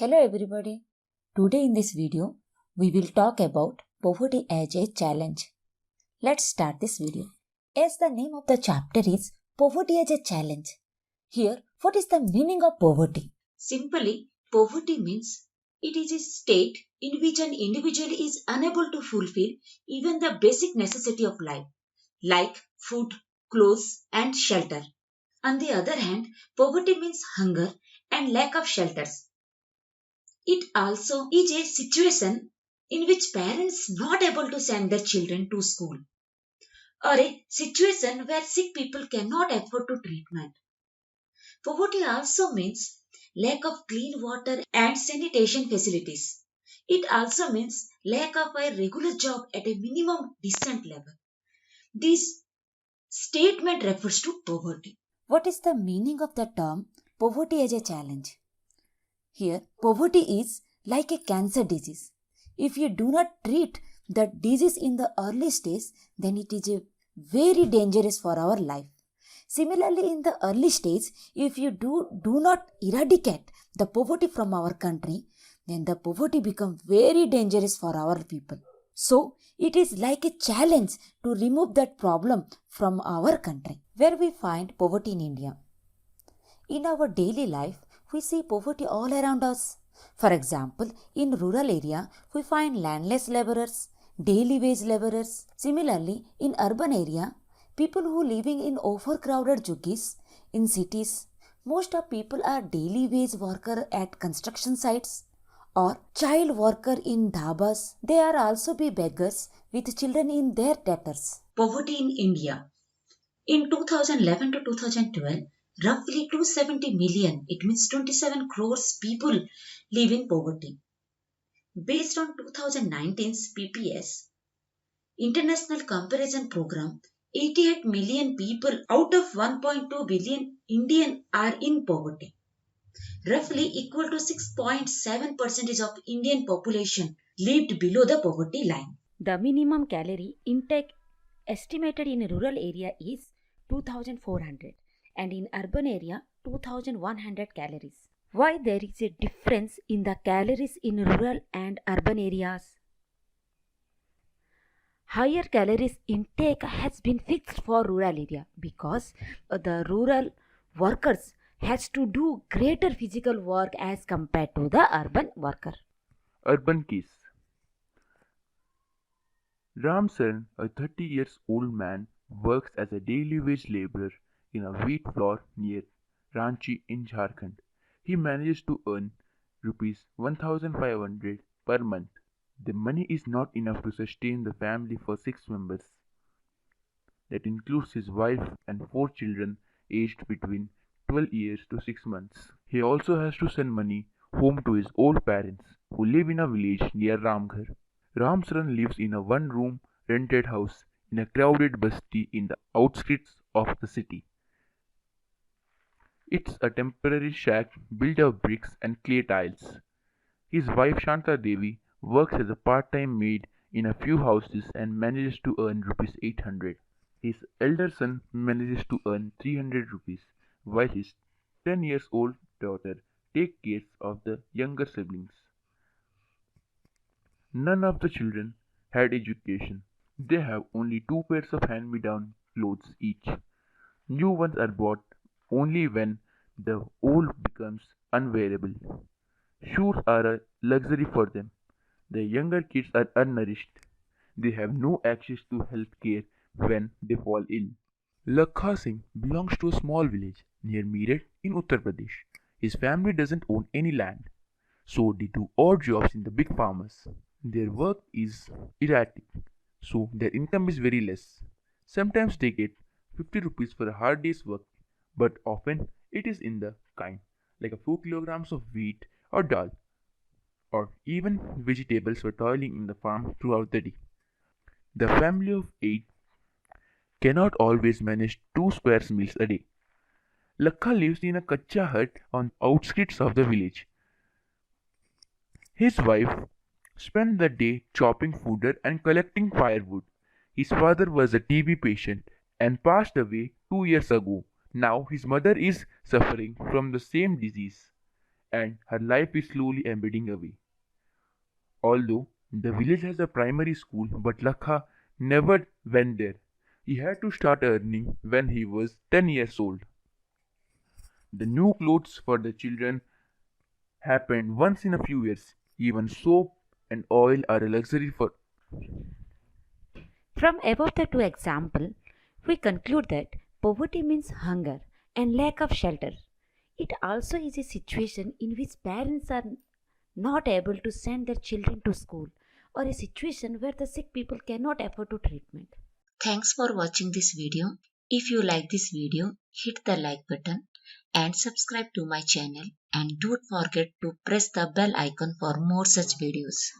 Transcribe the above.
Hello everybody. Today in this video, we will talk about poverty as a challenge. Let's start this video. As the name of the chapter is Poverty as a Challenge. Here, what is the meaning of poverty? Simply, poverty means it is a state in which an individual is unable to fulfill even the basic necessity of life, like food, clothes, and shelter. On the other hand, poverty means hunger and lack of shelters. It also is a situation in which parents not able to send their children to school, or a situation where sick people cannot afford to treatment. Poverty also means lack of clean water and sanitation facilities. It also means lack of a regular job at a minimum decent level. This statement refers to poverty. What is the meaning of the term poverty as a challenge? Here, poverty is like a cancer disease. If you do not treat the disease in the early stage, then it is very dangerous for our life. Similarly, in the early stage, if you do not eradicate the poverty from our country, then the poverty becomes very dangerous for our people. So, it is like a challenge to remove that problem from our country. Where we find poverty in India? In our daily life, we see poverty all around us. For example, in rural area, we find landless laborers, daily wage laborers. Similarly, in urban area, people who living in overcrowded juggies. In cities, most of people are daily wage worker at construction sites or child worker in dhabas. They are also be beggars with children in their tatters. Poverty in India. In 2011 to 2012, roughly 270 million, it means 27 crores people live in poverty. Based on 2019's PPS, International Comparison Program, 88 million people out of 1.2 billion Indian are in poverty, roughly equal to 6.7% of Indian population lived below the poverty line. The minimum calorie intake estimated in rural area is 2400 and in urban area 2100 calories. Why there is a difference in the calories in rural and urban areas? Higher calories intake has been fixed for rural area because the rural workers has to do greater physical work as compared to the urban worker. Urban case. Ram Saran, a 30 years old man, works as a daily wage laborer in a wheat flour near Ranchi in Jharkhand. He manages to earn rupees 1500 per month. The money is not enough to sustain the family for 6 members. That includes his wife and 4 children aged between 12 years to 6 months. He also has to send money home to his old parents who live in a village near Ramghar. Ram Saran lives in a one-room rented house in a crowded basti in the outskirts of the city. It's a temporary shack built of bricks and clay tiles. His wife Shanta Devi works as a part-time maid in a few houses and manages to earn rupees 800. His elder son manages to earn 300 rupees, while his 10 years old daughter takes care of the younger siblings. None of the children had education. They have only 2 pairs of hand-me-down clothes each. New ones are bought only when the old becomes unwearable. Shoes are a luxury for them. The younger kids are unnourished. They have no access to health care when they fall ill. Lakha Singh belongs to a small village near Meerut in Uttar Pradesh. His family doesn't own any land, so they do odd jobs in the big farmers. Their work is erratic, so their income is very less. Sometimes they get 50 rupees for a hard day's work, but often it is in the kind, like a few kilograms of wheat or dal, or even vegetables for toiling in the farm throughout the day. The family of 8 cannot always manage 2 square meals a day. Lakha lives in a kacha hut on outskirts of the village. His wife spent the day chopping fodder and collecting firewood. His father was a TB patient and passed away 2 years ago. Now his mother is suffering from the same disease. and her life is slowly embedding away. Although the village has a primary school, but Lakha never went there. He had to start earning when he was 10 years old. The new clothes for the children happened once in a few years. Even soap and oil are a luxury for. From above the two examples, we conclude that poverty means hunger and lack of shelter. It also is a situation in which parents are not able to send their children to school, or a situation where the sick people cannot afford to treatment. Thanks for watching this video. If you like this video, hit the like button and subscribe to my channel, and don't forget to press the bell icon for more such videos.